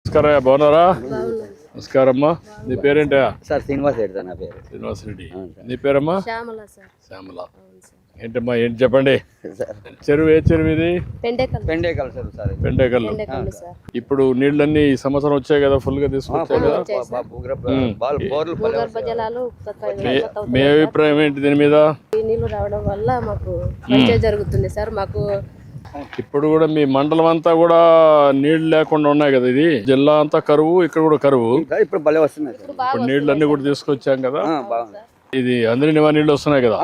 నమస్కారం, బాగున్నారా? నమస్కారం అమ్మా. నీ పేరేంటా? సార్ శ్రీనివాస్ రెడ్డి సార్ నా పేరు. శ్రీనివాస్ రెడ్డి. నీ పేరమ్మా? శ్యామల సార్. శ్యామల. ఏంటమ్మా, ఏంటి చెప్పండి. చెరువు ఏ చెరువు ఇది? పెండేకల్ చెరువు సార్. పెండేకల్. ఇప్పుడు నీళ్ళన్నీ ఈ సంవత్సరం వచ్చాయి కదా, ఫుల్ గా తీసుకొచ్చాయి కదా. మీ అభిప్రాయం ఏంటి దీని మీద? నీళ్లు రావడం వల్ల మాకు మంచిగా జరుగుతుంది సార్. మాకు ఇప్పుడు కూడా మీ మండలం అంతా కూడా నీళ్లు లేకుండా ఉన్నాయి కదా. ఇది జిల్లా అంతా కరువు, ఇక్కడ కూడా కరువు. ఇప్పుడు భలే వస్తున్నాయి. ఇప్పుడు నీళ్లు అన్ని కూడా తీసుకొచ్చాం కదా. ఇది అందరి నివా నీళ్లు వస్తున్నాయి కదా.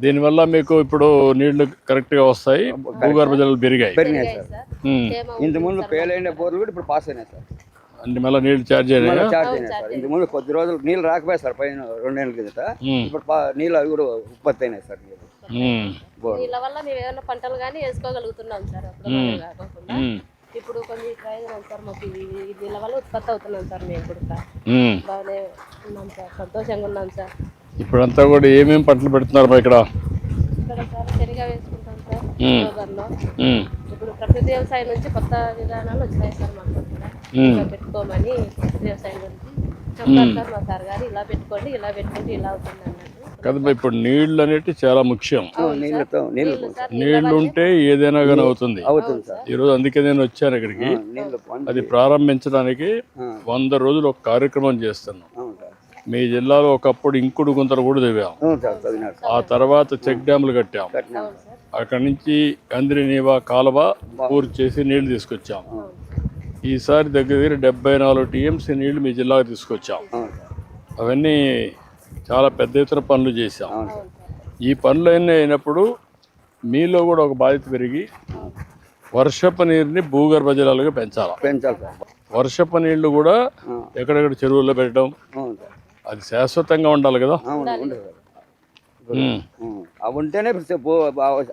దీనివల్ల మీకు ఇప్పుడు నీళ్లు కరెక్ట్ గా వస్తాయి, భూగర్భ జలాలు పెరిగాయి. ఇంత ముందు ఫెయిల్ అయిన బోర్లు కూడా ఇప్పుడు పాస్ అయినాయి సార్. అంటే మళ్ళీ నీళ్లు ఛార్జ్ అయినాయి సార్. ఇంత ముందు కొద్ది రోజులు నీళ్ళు రాకపోయాయి సార్, పైన 2 ఏళ్ళ కిందట. ఇప్పుడు నీళ్ళు అవి కూడా ఉత్పత్తి అయినాయి సార్. నీళ్ళ వల్ల మేము ఏమైనా పంటలు కానీ వేసుకోగలుగుతున్నాం సార్. ఇప్పుడు కొన్ని ప్రయోజనం సార్ మాకు. దీని వల్ల ఉత్పత్తి అవుతున్నాం సార్. మేము ఇప్పుడు బాగానే ఉన్నాం సార్, సంతోషంగా ఉన్నాం సార్. ఇప్పుడంతా కూడా ఏమేమి పంటలు పెడుతున్నారు ఇక్కడ? ఇక్కడ సార్ శనగ వేసుకుంటాం సార్ గోదావరిలో. ఇప్పుడు ప్రకృతి వ్యవసాయం నుంచి కొత్త విధానాలు వచ్చినాయి సార్ మాకు. ఇలా పెట్టుకోమని వ్యవసాయం గురించి చెప్తారు సార్ మా సార్ గారు. ఇలా పెట్టుకోండి, ఇలా పెట్టుకుంటే ఇలా అవుతుంది అన్నట్టు కదా. ఇప్పుడు నీళ్లు అనేవి చాలా ముఖ్యం. నీళ్లు ఉంటే ఏదైనా కానీ అవుతుంది. ఈ రోజు అందుకే నేను వచ్చాను ఇక్కడికి. అది ప్రారంభించడానికి 100 రోజులు ఒక కార్యక్రమం చేస్తున్నాం. మీ జిల్లాలో ఒకప్పుడు ఇంకుడు గుంతలు కూడా తవ్వాం. ఆ తర్వాత చెక్ డ్యాములు కట్టాం. అక్కడి నుంచి అందరి నీవా కాలువ పూర్తి చేసి నీళ్లు తీసుకొచ్చాం. ఈసారి దగ్గర 74 టీఎంసీ నీళ్లు మీ జిల్లాకు తీసుకొచ్చాం. అవన్నీ చాలా పెద్ద ఎత్తున పనులు చేశాం. ఈ పనులు అన్నీ అయినప్పుడు మీలో కూడా ఒక బాధ్యత పెరిగి వర్షపు నీరుని భూగర్భ జలాలుగా పెంచాలి. వర్షపు నీళ్లు కూడా ఎక్కడెక్కడ చెరువుల్లో పెట్టడం, అది శాశ్వతంగా ఉండాలి కదా. ఉంటేనే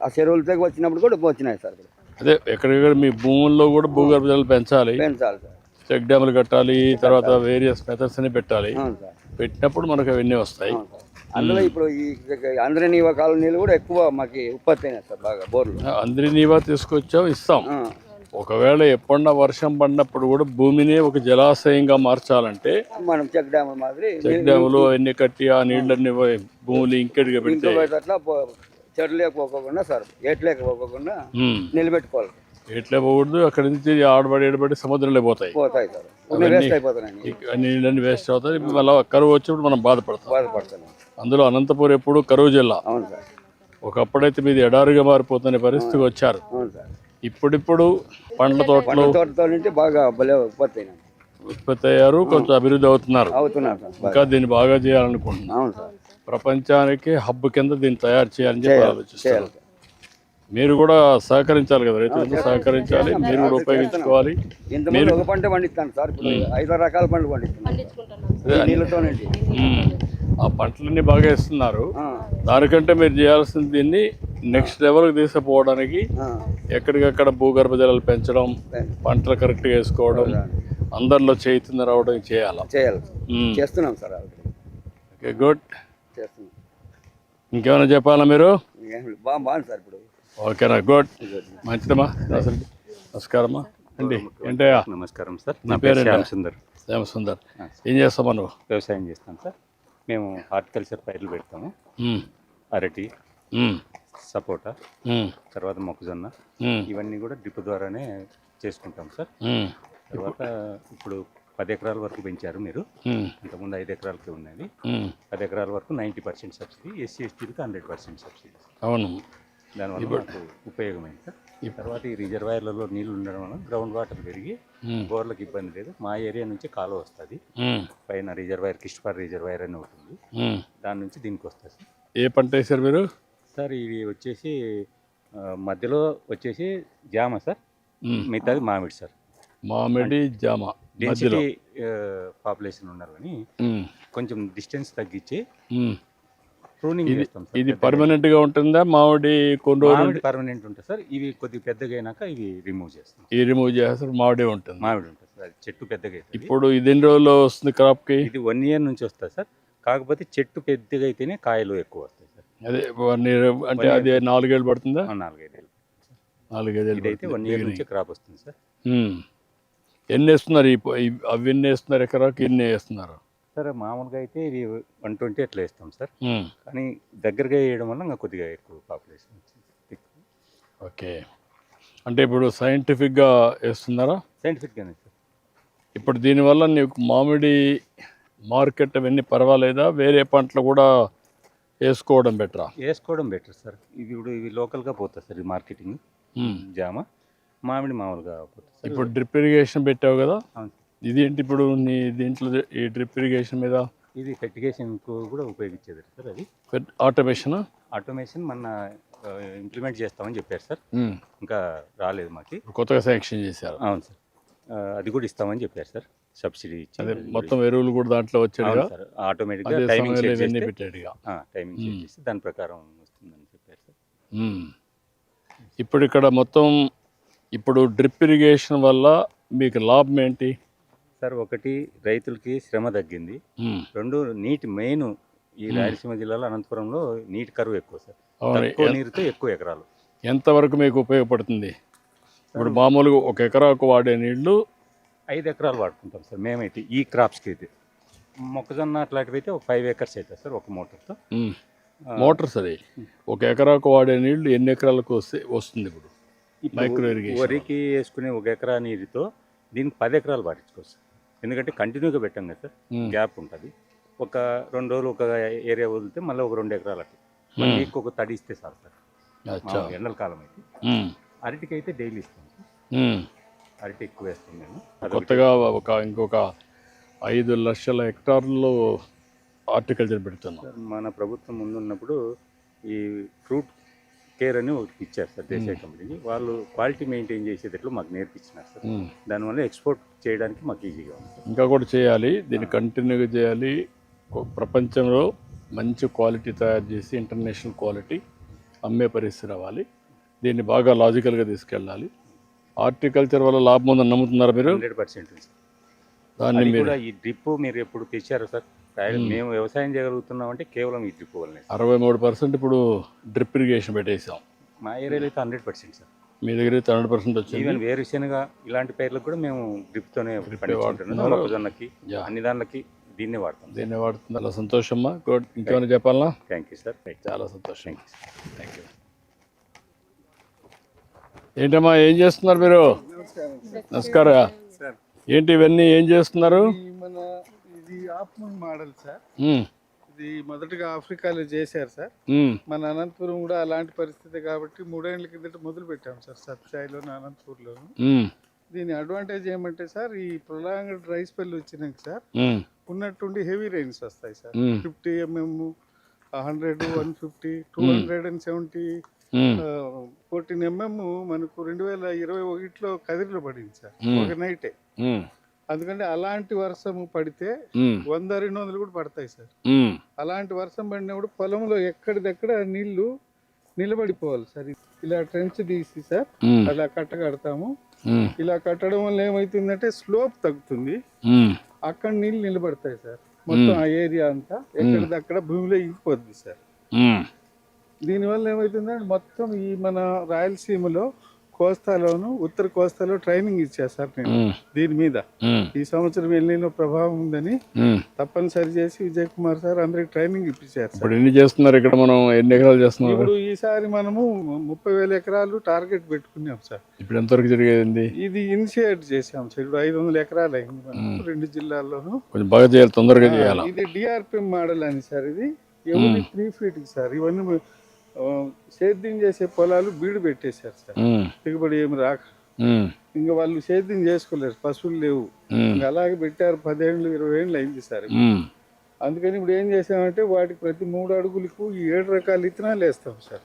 ఆ చెరువులతో వచ్చినప్పుడు కూడా వచ్చినాయి సార్. అదే ఎక్కడెక్కడ మీ భూముల్లో కూడా భూగర్భ జలాలు పెంచాలి. చెక్ డ్యాములు కట్టాలి, తర్వాత వేరియస్ మెథడ్స్ అని పెట్టాలి. పెట్టినప్పుడు మనకు అవన్నీ వస్తాయి. అందులో ఇప్పుడు ఈ అందరి నీవా కాలం నీళ్ళు కూడా ఎక్కువ మాకు ఉత్పత్తి అయినాయి సార్. బాగా బోర్లు అందరి నీవా తీసుకొచ్చాం, ఇస్తాం. ఒకవేళ ఎప్పుడన్నా వర్షం పడినప్పుడు కూడా భూమిని ఒక జలాశయంగా మార్చాలంటే మనం చెక్ డ్యాములు మాదిరి చెక్ డ్యాములు అవన్నీ కట్టి ఆ నీళ్ళన్ని భూములు ఇంకెడిగా పెడితే అట్లా చెట్లు లేకపోకుండా సార్, ఏట్లేకపోకుండా నిలబెట్టుకోవాలి. ఎట్లా పోకూడదు. అక్కడి నుంచి ఆడబడి సముద్రంలో పోతాయి సార్. నీళ్ళన్నీ వేస్ట్ అవుతాయి. మళ్ళీ కరువు వచ్చినప్పుడు మనం బాధపడతాం. అందులో అనంతపురం ఎప్పుడు కరువు జిల్లా. ఒకప్పుడైతే మీది ఎడారిగా మారిపోతున్న పరిస్థితికి వచ్చారు. ఇప్పుడిప్పుడు పండ్ల తోటలు బాగా ఉత్పత్తి అయ్యారు, కొంచెం అభివృద్ధి అవుతున్నారు. ఇంకా దీన్ని బాగా చేయాలనుకుంటున్నాం. ప్రపంచానికి హబ్ కింద దీన్ని తయారు చేయాలని చెప్పి ఆలోచిస్తారు. మీరు కూడా సహకరించాలి కదా, రైతులతో సహకరించాలి, మీరు కూడా ఉపయోగించుకోవాలి. ఒక పంట పండిస్తాను సార్, 5 రకాల పంటలు పండిస్తాను. ఆ పంటలన్నీ బాగా ఇస్తున్నారు. దానికంటే మీరు చేయాల్సింది దీన్ని నెక్స్ట్ లెవెల్కి తీసుకుపోవడానికి ఎక్కడికక్కడ భూగర్భ జలాలు పెంచడం, పంటలు కరెక్ట్గా వేసుకోవడం, అందరిలో చైతన్యం రావడం చేయాలి. చేస్తున్నాం సార్. Okay, good. ఇంకేమైనా చెప్పాలా మీరు? బాగుంది సార్ ఇప్పుడు. ఓకేనా, గుడ్, మంచిదమ్మా. నమస్కారమ్మా అండి. ఏంటయ్యా? నమస్కారం సార్. నా పేరు శ్యామసుందర్. ఏం చేస్తామా నువ్వు? వ్యవసాయం చేస్తాం సార్. మేము హార్టికల్చర్ పైర్లు పెడతాము. అరటి, సపోటా, తర్వాత మొక్కజొన్న, ఇవన్నీ కూడా డ్రిప్ ద్వారానే చేసుకుంటాం సార్. తర్వాత ఇప్పుడు 10 ఎకరాల వరకు పెంచారు మీరు. ఇంతకుముందు 5 ఎకరాలకి ఉన్నది. 10 ఎకరాల వరకు 90% సబ్సిడీ, ఎస్సీ ఎస్టీలకు 100% సబ్సిడీ. అవును, దానివల్ల మనకు ఉపయోగమైంది సార్. తర్వాత ఈ రిజర్వాయర్లలో నీళ్లు ఉండడం వల్ల గ్రౌండ్ వాటర్ పెరిగి బోర్లకు ఇబ్బంది లేదు. మా ఏరియా నుంచి కాలువ వస్తుంది. పైన రిజర్వాయర్, కిష్పార్ రిజర్వాయర్ అని ఉంటుంది, దాని నుంచి దీనికి వస్తుంది. ఏ పంట వేసారు మీరు సార్? ఇవి వచ్చేసి మధ్యలో వచ్చేసి జామ సార్, మిగతాది మామిడి సార్. మామిడి, జామ. డెన్సిటీ పాపులేషన్ ఉన్నారు కానీ కొంచెం డిస్టెన్స్ తగ్గించి ప్రూనింగ్ చేస్తాం సార్. ఇది పర్మనెంట్ గా ఉంటుందా? మామిడి కొన్ని రోజులు పర్మనెంట్ ఉంటుంది సార్. ఇవి కొద్దిగా పెద్దగా అయినాక ఇవి రిమూవ్ చేస్తాం. ఈ రిమూవ్ చేస్తారు, మామిడి ఉంటుంది. మామిడి ఉంటుంది సార్. చెట్టు పెద్దగా అవుతుంది. ఇప్పుడు ఇది ఎన్ని రోజుల్లో వస్తుంది క్రాప్ కి? ఇది 1 ఇయర్ నుంచి వస్తుంది సార్. కాకపోతే చెట్టు పెద్దగా అయితేనే కాయలు ఎక్కువ వస్తాయి సార్. అదే అంటే అది 4 ఏళ్ళు పడుతుందా? 4 5 ఏళ్ళు. 4 5 ఏళ్ళు ఇదైతే 1 ఇయర్ నుంచి క్రాప్ వస్తుంది సార్. ఎన్ని వేస్తున్నారు అవి ఎన్ని వేస్తున్నారు ఎకరాకి ఎన్ని వేస్తున్నారు? సార్ మామూలుగా అయితే ఇది 120 అట్లా వేస్తాం సార్, కానీ దగ్గరగా వేయడం వల్ల ఇంకా కొద్దిగా ఎక్కువ పాపులేషన్ వచ్చింది. ఓకే, అంటే ఇప్పుడు సైంటిఫిక్గా వేస్తున్నారా? సైంటిఫిక్గానే సార్. ఇప్పుడు దీనివల్ల నీకు మామిడి మార్కెట్ అవన్నీ పర్వాలేదా? వేరే పంటలు కూడా వేసుకోవడం బెటరా? వేసుకోవడం బెటర్ సార్. ఇవి లోకల్గా పోతుంది సార్, ఈ మార్కెటింగ్ జామ మామిడి మామూలుగా పోతుంది సార్. ఇప్పుడు డ్రిప్ ఇరిగేషన్ పెట్టావు కదా, అవును. ఇదేంటి ఇప్పుడు నీ దీంట్లో ఈ డ్రిప్ ఇరిగేషన్ మీద? ఇది ఫెర్టిగేషన్కు కూడా ఉపయోగించేది సార్. అది ఆటోమేషన్ మన ఇంప్లిమెంట్ చేస్తామని చెప్పారు సార్, ఇంకా రాలేదు మాకు. కొత్తగా శాంక్షన్ చేశారు? అవును సార్, అది కూడా ఇస్తామని చెప్పారు సార్, సబ్సిడీ అదే మొత్తం ఎరువులు కూడా దాంట్లో వచ్చాడు సార్. ఆటోమేటిక్గా టైమింగ్ చేసి దాని ప్రకారం వస్తుందని చెప్పారు సార్. ఇప్పుడు ఇక్కడ మొత్తం ఇప్పుడు డ్రిప్ ఇరిగేషన్ వల్ల మీకు లాభం ఏంటి సార్? ఒకటి, రైతులకి శ్రమ తగ్గింది. రెండు, నీటి మెయిన్ ఈ రాయలసీమ జిల్లాలో అనంతపురంలో నీటి కరువు ఎక్కువ సార్, తక్కువ నీరుతో ఎక్కువ ఎకరాలు. ఎంతవరకు మీకు ఉపయోగపడుతుంది? ఇప్పుడు మామూలుగా ఒక ఎకరాకు వాడే నీళ్లు 5 ఎకరాలు వాడుకుంటాం సార్ మేమైతే. ఈ క్రాప్స్కి అయితే మొక్కజొన్న అట్లాంటివి అయితే ఒక 5 acres అవుతుంది సార్ ఒక మోటార్తో. మోటార్స్ అది ఒక ఎకరాకు వాడే నీళ్లు ఎన్ని ఎకరాలకు వస్తుంది? ఇప్పుడు మైక్రో ఇరిగేషన్ వరికి వేసుకునే 1 ఎకరా నీరుతో దీనికి 10 ఎకరాలు పాటించుకోవచ్చు. ఎందుకంటే కంటిన్యూగా పెట్టాం కదా సార్, గ్యాప్ ఉంటుంది. ఒక 2 రోజులు ఒక ఏరియా వదిలితే మళ్ళీ ఒక 2 ఎకరాలు అట్లా వీక్ ఒక తడి ఇస్తే సార్. ఎండల కాలం అయితే అరటికి అయితే డైలీ ఇస్తాం సార్. అరటి ఎక్కువ వేస్తాం నేను. కొత్తగా ఇంకొక 5 లక్షల హెక్టార్లలో హార్టికల్చర్ పెడుతున్నాం సార్. మన ప్రభుత్వం ముందున్నప్పుడు ఈ ఫ్రూట్ కేర్ అని ఒకటి ఇచ్చారు సార్, దేశాయి కంపెనీకి. వాళ్ళు క్వాలిటీ మెయింటైన్ చేసేటట్లు మాకు నేర్పించినారు సార్. దానివల్ల ఎక్స్పోర్ట్ చేయడానికి మాకు ఈజీగా ఉంది. ఇంకా కూడా చేయాలి, దీన్ని కంటిన్యూగా చేయాలి. ప్రపంచంలో మంచి క్వాలిటీ తయారు చేసి ఇంటర్నేషనల్ క్వాలిటీ అమ్మే పరిస్థితి రావాలి. దీన్ని బాగా లాజికల్గా తీసుకెళ్ళాలి. హార్టికల్చర్ వల్ల లాభం ఉందని నమ్ముతున్నారు మీరు? 100% దాన్ని మీరు ఈ డ్రిప్ మీరు ఎప్పుడు తెచ్చారు సార్? మేము వ్యవసాయం చేయగలుగుతున్నాం అంటే కేవలం ఈ డ్రిప్ వల్లనే. 63% ఇప్పుడు డ్రిప్ ఇరిగేషన్ పెట్టేసాం. మా ఏరియాలో అయితే 100% సార్. మీ దగ్గర అయితే 100% వచ్చింది. ఈవెన్ వేరుశెనగ ఇలాంటి పైర్లకు కూడా మేము డ్రిప్తోనే పండించుకుంటున్నాం. మొక్కజొన్నకి అన్ని దానికి దీన్నే వాడతాం. దీన్నే వాడుతుంది. అలా సంతోషమ్మా. గుడ్. ఇంకేమైనా చెప్పాలా? Thank you sir. చాలా సంతోషం. Thank you. ఏంటమ్మా ఏం చేస్తున్నారు మీరు? నమస్కారం. ఏంటి ఇవన్నీ ఏం చేస్తున్నారు? ఇది ఆప్మన్ మోడల్ సార్. ఇది మొదటగా ఆఫ్రికాలో చేశారు సార్. మన అనంతపురం కూడా అలాంటి పరిస్థితి కాబట్టి 3 ఏళ్ల కిందట మొదలు పెట్టాం సార్, సత్సాయిలోను అనంతపూర్లోను. దీని అడ్వాంటేజ్ ఏమంటే సార్, ఈ ప్రొలాంగ్డ్ డ్రై స్పెల్ వచ్చినాక సార్ ఉన్నట్టుండి హెవీ రైన్స్ వస్తాయి సార్. 50 mm, 100, 150, 270, 14 mm మనకు 2021లో కదిరిలో పడింది సార్, ఒక నైటే. అందుకంటే అలాంటి వర్షం పడితే 100-200 కూడా పడతాయి సార్. అలాంటి వర్షం పడినప్పుడు పొలంలో ఎక్కడిదెక్కడ నీళ్లు నిలబడిపోవాలి సార్. ఇలా ట్రెంచ్ తీసి సార్ అలా కట్టగడతాము. ఇలా కట్టడం వల్ల ఏమైతుందంటే స్లోప్ తగ్గుతుంది, అక్కడ నీళ్ళు నిలబడతాయి సార్. మొత్తం ఆ ఏరియా అంతా ఎక్కడిదక్కడ భూమిలో ఇంకిపోద్ది సార్. దీనివల్ల ఏమవుతుందంటే మొత్తం ఈ మన రాయలసీమలో కోస్తాలోను ఉత్తర కోస్తాలో ట్రైనింగ్ ఇచ్చారు సార్ నేను దీని మీద. ఈ సంవత్సరం ఎల్లిలో ప్రభావం ఉందని తప్పనిసరి చేసి విజయ్ కుమార్ సార్ అందరికి ట్రైనింగ్ ఇప్పించారు సార్. ఇప్పుడు ఎన్ని చేస్తున్నారు ఇక్కడ? మనం ఎన్ని ఎకరాలు చేస్తున్నాం? ఇప్పుడు ఈసారి మనము 30,000 ఎకరాలు టార్గెట్ పెట్టుకున్నాం సార్. ఇప్పుడు ఎంతవరకు జరిగేది? ఇది ఇనిషియేట్ చేసాం సార్. ఇప్పుడు 500 ఎకరాలు అయింది మనం 2 జిల్లాల్లోనూ. కొంచెం బాగా చేయాలి, తొందరగా చేయాలి. ఇది డిఆర్పిఎం మోడల్ అని సార్. ఇది ఎవరి 3 feet సార్. ఇవన్నీ సేద్యం చేసే పొలాలు బీడు పెట్టేశారు సార్, దిగుబడి ఏమి రాక. ఇంకా వాళ్ళు సేద్యం చేసుకోలేరు, పశువులు లేవు. ఇంకా అలాగే పెట్టారు. 10 ఏళ్ళు 20 ఏళ్ళు అయింది సార్. అందుకని ఇప్పుడు ఏం చేసామంటే వాటికి ప్రతి 3 అడుగులకు 7 రకాల విత్తనాలు వేస్తాం సార్.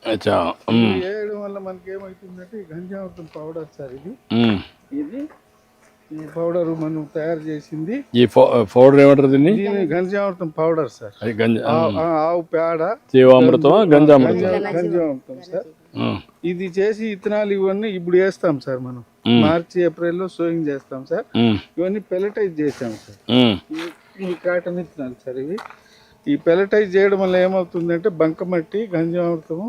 వేయడం వల్ల మనకి ఏమవుతుందంటే ఈ గంజామృతం పౌడర్ సార్. ఇది ఈ పౌడర్ మనం తయారు చేసింది. ఈ పౌడర్ ఏమంటారు దీన్ని? గంజామృతం పౌడర్ సార్. ఆవు పేడ, జీవామృతం, గంజామృతం సార్. ఇది చేసి ఇత్తనాలు ఇవన్నీ ఇప్పుడు వేస్తాం సార్. మనం మార్చి ఏప్రిల్లో సోయింగ్ చేస్తాం సార్. ఇవన్నీ పెలటైజ్ చేసాం సార్. ఈ కాటన్ ఇత్తనాలు సార్ ఇవి. ఈ పెలటైజ్ చేయడం వల్ల ఏమవుతుందంటే బంకమట్టి, గంజామృతము,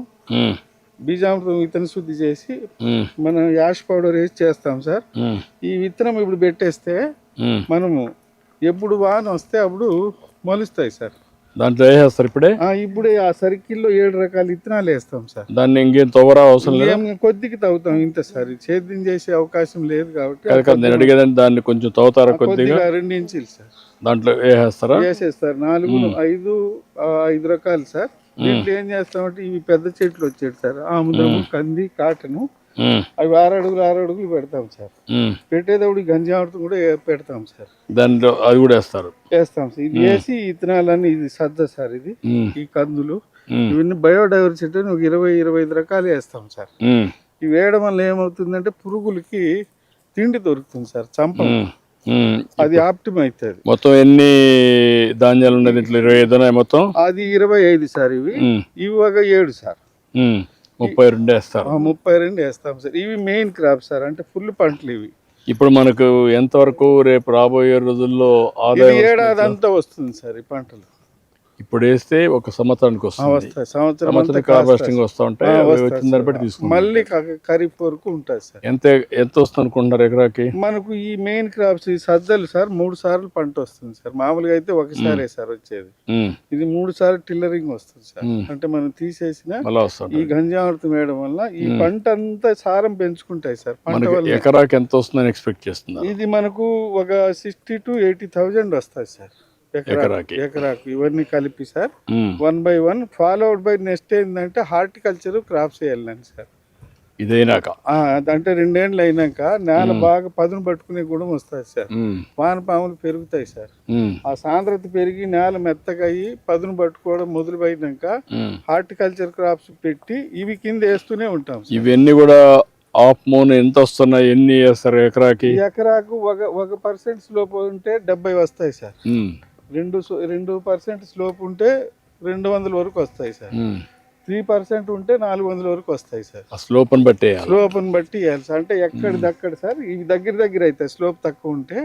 బీజామృతం విత్తన శుద్ధి చేసి ఉమ్, మనం యాష్ పౌడర్ వేసి చేస్తాం సార్. ఉమ్, ఈ విత్తనం ఇప్పుడు పెట్టేస్తే ఉమ్. మనము ఎప్పుడు వాన వస్తే అప్పుడు మొలుస్తాయి సార్. దాంట్లో వేసేస్తారు ఇప్పుడే. ఇప్పుడే ఆ సర్కిల్లో 7 రకాల విత్తనాలు వేస్తాం సార్. దాన్ని ఇంకేం తవ్వరా అవసరం లేదు. ఏం కొద్దికి తవ్వుతాం ఇంత సార్, సేద్యం చేసే అవకాశం లేదు కాబట్టి కాదు నేను అడిగేదాన్ని దాన్ని కొంచెం తవ్వుతారా కొద్దిగా? కొద్దిగా 2 ఇంచులు సార్ దాంట్లో వేసేస్తారా? వేసేస్తారు. 5 రకాలు సార్. దీంట్లో ఏం చేస్తామంటే ఇవి పెద్ద చెట్లు వచ్చేది సార్, ఆముదము, కంది, కాటను, ఉమ్, అవి 6 అడుగులు పెడతాం సార్. ఉమ్. పెట్టేటప్పుడు గంజామృతం కూడా పెడతాం సార్. దాంట్లో అది కూడా వేస్తారు. వేస్తాం సార్. ఇది వేసి విత్తనాలన్నీ ఇది సద్ద సార్. ఇది ఉమ్, ఈ కందులు ఉమ్, ఇవన్నీ బయోడైవర్సిటీ ఒక 20-25 రకాలు వేస్తాం సార్. ఉమ్, ఇవి వేయడం వల్ల ఏమవుతుందంటే పురుగులకి తిండి దొరుకుతుంది సార్, చంపం. ఉమ్, ఉమ్. అది ఆప్టిమ్ అవుతుంది. మొత్తం ఎన్ని ధాన్యాలు ఉన్నాయి దీంట్లో? 25 ఉన్నాయి మొత్తం. అది 25 సార్. ఇవి ఒక 7 సార్. 32 వేస్తారు. 32 వేస్తాం సార్. ఇవి మెయిన్ క్రాప్ సార్, అంటే ఫుల్ పంటలు ఇవి. ఇప్పుడు మనకు ఎంతవరకు రేపు రాబోయే రోజుల్లో ఇది ఆదాయం ఏడాది అంతా వస్తుంది సార్ ఈ పంటలు. ఇప్పుడు వేస్తే ఒక సంవత్సరానికి వస్తుంది. వస్తాయి, సంవత్సరం అంతా సంవత్సరానికి హార్వెస్టింగ్ వస్తూ ఉంటాయి. అవి వచ్చిన దాన్ని బట్టి తీసుకుంటాం. మళ్ళీ ఖరీఫ్ వరకు ఉంటుంది సార్. ఎంత వస్తుంది అనుకుంటున్నారు ఎకరాకి? మనకు ఈ మెయిన్ క్రాప్స్ ఈ సజ్జలు సార్ 3 సార్లు పంట వస్తుంది సార్. మామూలుగా అయితే ఒకసారే సార్ వచ్చేది. ఉమ్, ఇది 3 సార్లు టిల్లరింగ్ వస్తుంది సార్. మ్మ్. అంటే మనం తీసేసిన మళ్ళా ఈ వస్తుంది. గంజామృతం వేయడం వల్ల ఈ పంట అంతా సారం పెంచుకుంటాయి సార్. పంట మనకి వల్ల ఎకరాకి ఎంత వస్తుందని ఎక్స్పెక్ట్ చేస్తున్నారు? ఇది మనకు ఒక 60,000 to 80,000 వస్తాయి సార్ ఎకరాకి. ఎకరాకు. ఇవన్నీ కలిపి sir um, 1 by 1 followed by next ఏంటంటే హార్టికల్చర్ క్రాప్స్ వేయాలని సార్. ఇదైనాక అంటే 2 ఏళ్ళు అయినాక నేల బాగా పదును పట్టుకునే గుణం వస్తుంది సార్. ఉమ్, వానపాములు పెరుగుతాయి సార్. ఉమ్, ఆ సాంద్రత పెరిగి నేల మెత్తగా అయ్యి పదును పట్టుకోవడం మొదలుపోయినాక ఉమ్. హార్టికల్చర్ క్రాప్స్ పెట్టి ఇవి కింద వేస్తూనే ఉంటాం సార్. ఇవన్నీ కూడా ఆఫ్ మూన్ ఎంత వస్తున్నాయి? ఎన్ని వేస్తారు ఎకరాకి? ఈ ఎకరాకు ఒక 1% స్లోప్ ఉంటే 70 వస్తాయి సార్. ఉమ్, 2% స్లోప్ ఉంటే 200 వరకు వస్తాయి సార్. 3% ఉంటే 400 వరకు వస్తాయి సార్. ఆ స్లోప్ ని బట్టి వేయాలి. స్లోప్ని బట్టి వేయాలి సార్. అంటే ఎక్కడిదక్కడ సార్ ఇవి దగ్గర అవుతాయి. స్లోప్ తక్కువ ఉంటే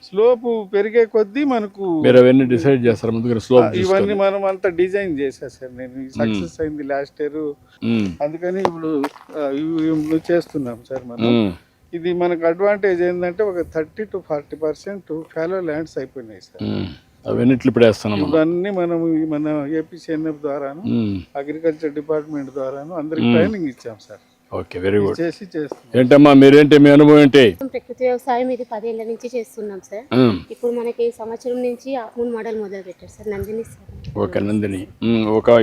స్లోప్ పెరిగే కొద్దీ మనకు మీరు అవన్నీ డిసైడ్ చేస్తారు ముందుగా స్లోప్ ఇవన్నీ మనం అంతా డిజైన్ చేశాను సార్. నేను సక్సెస్ అయింది లాస్ట్ ఇయర్, అందుకని ఇప్పుడు ఇవి చేస్తున్నాం సార్ మనం. ఇది మనకు అడ్వాంటేజ్ ఏంటంటే ఒక 30 to 40% ఫాలో ల్యాండ్స్ అయిపోయినాయి సార్. అవన్నిట్లు ఇప్పుడు వేస్తున్నాం. ఇవన్నీ మనం మన ఏపీసీఎన్ఎఫ్ ద్వారాను అగ్రికల్చర్ డిపార్ట్మెంట్ ద్వారాను అందరికి ట్రైనింగ్ ఇచ్చాం సార్. Okay, very good. చేసి చేస్తున్నాం. ఏంటమ్మా మీరేంటి, మీ అనుభవం ఏంటి? ప్రకృతి వ్యవసాయం ఇది 10 ఏళ్ల నుంచి చేస్తున్నాం సార్. ఇప్పుడు మనకి ఈ సంవత్సరం నుంచి ఆఫ్మూన్ మోడల్ మొదలు పెట్టారు sir, Nandini sir. Okay, Nandini.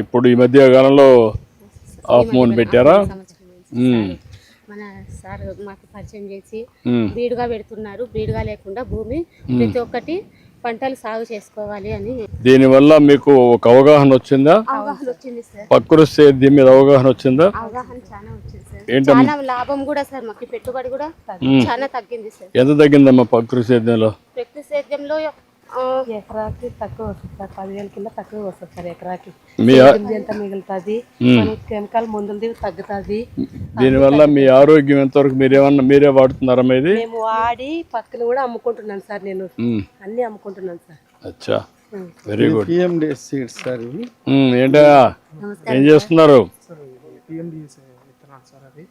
ఇప్పుడు ఈ మధ్య కాలంలో ఆఫ్ మూన్ పెట్టారా? మన సార్ మాకు పరిచయం చేసి బీడుగా పెడుతున్నారు. బీడుగా లేకుండా భూమి ప్రతి ఒక్కటి పంటలు సాగు చేసుకోవాలి అని. దీనివల్ల మీకు ఒక అవగాహన వచ్చిందా? అవగాహన వచ్చింది సార్. ప్రకృతి సేద్యం మీద అవగాహన వచ్చిందా? అవగాహన చాలా వచ్చింది సార్. ఏంటమ్మా? చాలా లాభం కూడా సార్, మాకు పెట్టుబడి కూడా చాలా తగ్గింది సార్. ఎంత తగ్గిందమ్మా ప్రకృతి సేద్యంలో? ప్రకృతి సేద్యంలో ఎకరాకి తక్కువ వస్తుంది సార్. 10,000 కింద తక్కువ వస్తుంది సార్ ఎకరాకి. మీ ఎంత మిగులుతుంది, మనకి కెమికల్ మందులది తగ్గుతుంది. దీనివల్ల మీ ఆరోగ్యం ఎంతవరకు మీరే వాడుతున్నారా? ఇది మేము వాడి పక్కన కూడా అమ్ముకుంటున్నాను సార్. నేను అన్ని అమ్ముకుంటున్నాను సార్. అచ్చా, very good. PMDS seeds sir ఇవి. ఏంటా ఏం చేస్తున్నారు? పిఎండిఎస్ విత్తనాలు సార్. అది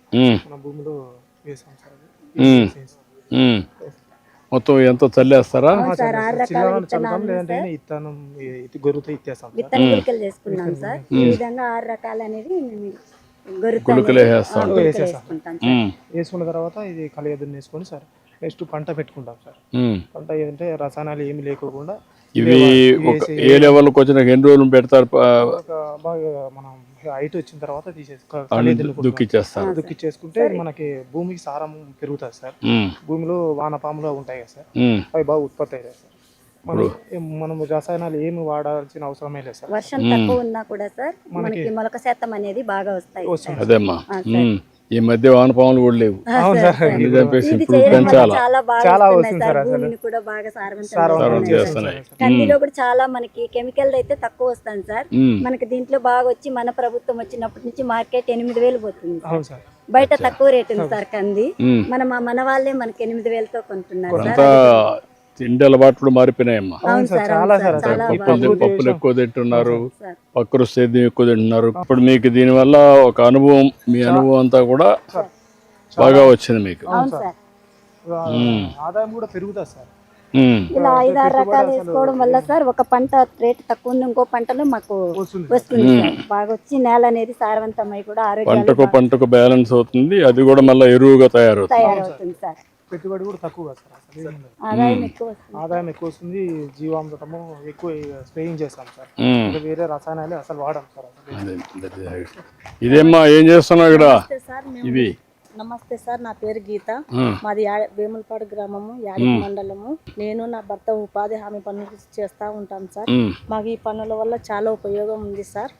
మన భూమిలో వేసాం సార్. మొత్తం ఎంత చల్లేస్తారా? లేదంటే ఇత్తనం గొర్రెతో ఇచ్చేస్తాం. విత్తన గుళికలు చేసుకున్నాం సార్. ఈ విధంగా 6 రకాలు అనేది గుళికలు వేసేస్తాం. వేసుకున్న తర్వాత ఇది కలియదుని వేసుకొని సార్ నెక్స్ట్ పంట పెట్టుకుంటాం సార్. పంట ఏదంటే రసాయనాలు ఏమి లేకోకుండా ఇవి ఏ లెవెల్కి వచ్చినాక ఎన్ని రోజులు పెడతారు? బాగా మనం హైట్ వచ్చిన తర్వాత దుక్కిచ్చేసుకుంటే మనకి భూమికి సారం పెరుగుతుంది సార్. భూమిలో వానపాములు ఉంటాయి కదా సార్, అవి బాగా ఉత్పత్తి అవుతాయి సార్. మనం రసాయనాలు ఏమి వాడాల్సిన అవసరమే లేదు సార్. వర్షం తక్కువ ఉన్నా కూడా సార్ మనకి మొలక శాతం అనేది బాగా వస్తాయి. అదేమ్మా, ఈ మధ్య వానపాములు కూడా లేవు. చాలా భూమిని కూడా బాగా సారవంతం. కందిలో కూడా చాలా మనకి కెమికల్ అయితే తక్కువ వస్తాను సార్. మనకి దీంట్లో బాగా వచ్చి మన ప్రభుత్వం వచ్చినప్పటి నుంచి మార్కెట్ 8,000 పోతుంది. బయట తక్కువ రేట్ ఉంది సార్ కంది. మన వాళ్ళే మనకి 8,000తో కొంటున్నారు సార్. తిండి అలవాట్లు మారిపోయినాయమ్మా. అవును సార్ చాలా అవును సార్, సార్ చాలా పప్పులు ఎక్కువ తింటున్నారు, సార్. పక్కరు సేద్యం ఎక్కువ తింటున్నారు. ఇప్పుడు మీకు దీనివల్ల ఒక అనుభవం, మీ అనుభవం అంతా కూడా బాగా వచ్చింది మీకు. అవును సార్. ఆదాయం కూడా పెరుగుతుంది సార్. ఇలా 5-6 రకాలు వేసుకోవడం వల్ల సార్ ఒక పంట రేటు తక్కువ ఉంది, ఇంకో పంటలో మాకు వస్తుంది సార్. బాగా వచ్చి నేల అనేది సారవంతమై కూడా పంటకు బ్యాలెన్స్ అవుతుంది, అది కూడా మళ్ళీ ఎరువుగా తయారవుతుంది సార్. పెట్టుబడి కూడా తక్కువ సార్, అసలు ఏం ఉండదు. ఆదాయం ఎక్కువ వస్తుంది. ఆదాయం ఎక్కువ వస్తుంది. జీవామృతము ఎక్కువ స్ప్రేయింగ్ చేస్తాం సార్. ఇంకా వేరే రసాయనాలు అసలు వాడాం సార్. ఇదేమ్మా ఏం చేస్తున్నావు ఇక్కడ? ఇవి నమస్తే సార్, నా పేరు గీత. మాది వేములపాడు గ్రామము, యాడి మండలము. నేను నా భర్త ఉపాధి హామీ పనులు చేస్తూ ఉంటాం సార్. మాకు ఈ పనుల వల్ల చాలా ఉపయోగం ఉంది సార్.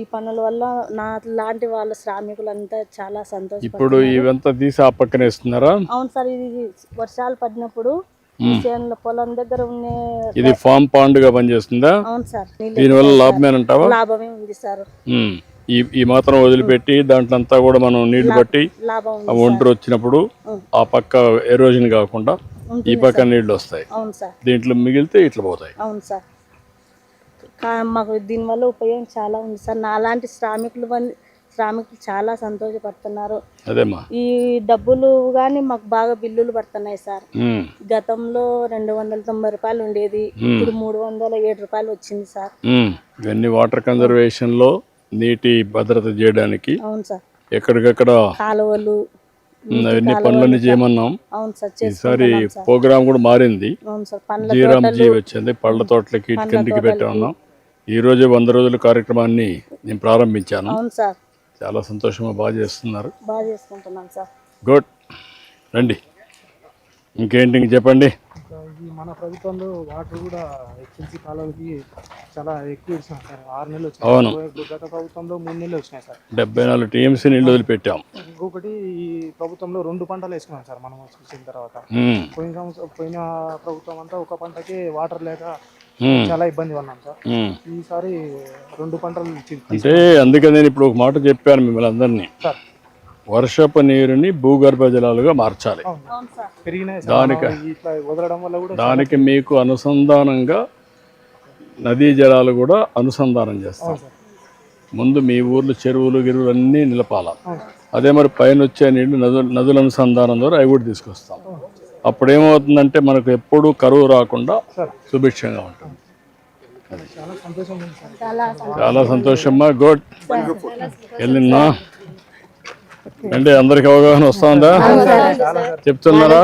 ఈ పనుల వల్ల నా లాంటి వాళ్ళ శ్రామికులంతా చాలా సంతోషం. ఇప్పుడు ఇవంతా తీసి ఆ పక్కన వేస్తున్నారా? అవును సార్, ఇది వర్షాలు పడినప్పుడు పొలం దగ్గర ఉన్న ఇది ఫామ్ పాండ్ గా పనిచేస్తుందా? అవును సార్, దీనివల్ల లాభమేనంటావా? లాభమే ఉంది సార్. ఈ మాత్రం వదిలిపెట్టి దాంట్లో అంతా కూడా మనం నీళ్లు బట్టి ఒంటరి వచ్చినప్పుడు ఆ పక్క ఎరోజన్ కాకుండా ఈ పక్క నీళ్లు వస్తాయి. అవును సార్, దీంట్లో మిగిలితే ఇట్లా పోతాయి. అవును సార్, మాకు దీనివల్ల ఉపయోగం చాలా ఉంది సార్. నా లాంటి శ్రామికులు చాలా సంతోషపడుతున్నారు. అదేమ్మా, ఈ డబ్బులు గాని మాకు బాగా బిల్లులు పడుతున్నాయి సార్. గతంలో 290 రూపాయలు ఉండేది, ఇప్పుడు 307 రూపాయలు వచ్చింది సార్. ఇవన్నీ వాటర్ కన్జర్వేషన్ లో నీటి భద్రత చేయడానికి అవును సార్, ఎక్కడికక్కడ కాలువలు అవన్నీ పనులన్నీ చేయమన్నాం. అవును సార్, ఈసారి ప్రోగ్రామ్ కూడా మారింది. అవును సార్, జీరాంజీ వచ్చింది, పళ్ళ తోటలకి కిందికి పెట్టి ఉన్నాం. ఈ రోజే 100 రోజుల కార్యక్రమాన్ని నేను ప్రారంభించాను. అవును సార్, చాలా సంతోషంగా బాగా చేస్తున్నారు. బాగా చేసుకుంటున్నాం సార్. గుడ్, రండి ఇంకేంటి చెప్పండి. మన ప్రభుత్వంలో వాటర్ కూడా హెచ్ఎల్సీ కాలువలకి చాలా ఎక్కువ ఇచ్చినాం సార్. 6 నెలలు అవును, వచ్చినాయి. గత ప్రభుత్వంలో 3 నెలలు వచ్చినాయి సార్. 74 TMC నీళ్ళు వదిలిపెట్టాం. ఇంకొకటి ఈ ప్రభుత్వంలో 2 పంటలు వేసుకున్నాం సార్ మనం వచ్చిన తర్వాత. పోయిన ప్రభుత్వం అంతా ఒక పంటకే వాటర్ లేక చాలా ఇబ్బంది పడినాం సార్. ఈసారి 2 పంటలు అంటే అందుకే నేను ఇప్పుడు ఒక మాట చెప్పాను మిమ్మల్ని అందరినీ, సార్. వర్షపు నీరుని భూగర్భ జలాలుగా మార్చాలి. దానికి మీకు అనుసంధానంగా నదీ జలాలు కూడా అనుసంధానం చేస్తాం. ముందు మీ ఊర్లో చెరువులు గిరువులు అన్నీ నిలపాల. అదే మరి పైన వచ్చే నీళ్లు నదుల అనుసంధానం ద్వారా అవి కూడా తీసుకొస్తాం. అప్పుడు ఏమవుతుందంటే మనకు ఎప్పుడూ కరువు రాకుండా సుభిక్షంగా ఉంటుంది. చాలా సంతోషమ్మా. గుడ్, వెళ్ళినా అంటే అందరికి అవగాహన వస్తుందా? చెప్తున్నారా?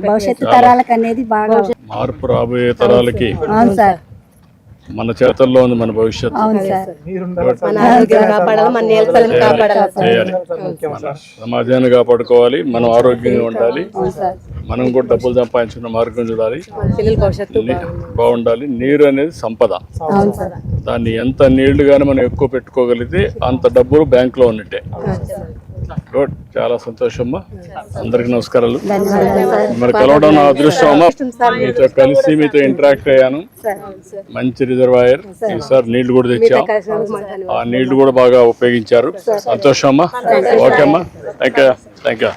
భవిష్యత్తు తరాలకు అనేది బాగా మార్పు రాబోయే తరాలకి మన చేతుల్లో ఉంది, మన భవిష్యత్తు చేయాలి. సమాజాన్ని కాపాడుకోవాలి, మనం ఆరోగ్యంగా ఉండాలి, మనం కూడా డబ్బులు సంపాదించుకున్న మార్గం చూడాలి, బాగుండాలి. నీరు అనేది సంపద. దాన్ని ఎంత నీళ్లు కానీ మనం ఎక్కువ పెట్టుకోగలిగితే అంత డబ్బులు బ్యాంకులో ఉన్నట్టే. గుడ్, చాలా సంతోషమ్మా. అందరికి నమస్కారాలు. మరి కలవడం నా అదృష్టం అమ్మా. మీతో కలిసి మీతో ఇంటరాక్ట్ అయ్యాను. మంచి రిజర్వాయర్, ఈసారి నీళ్లు కూడా తెచ్చాం. ఆ నీళ్లు కూడా బాగా ఉపయోగించారు. సంతోషం అమ్మా. ఓకే అమ్మా, థ్యాంక్ యూ.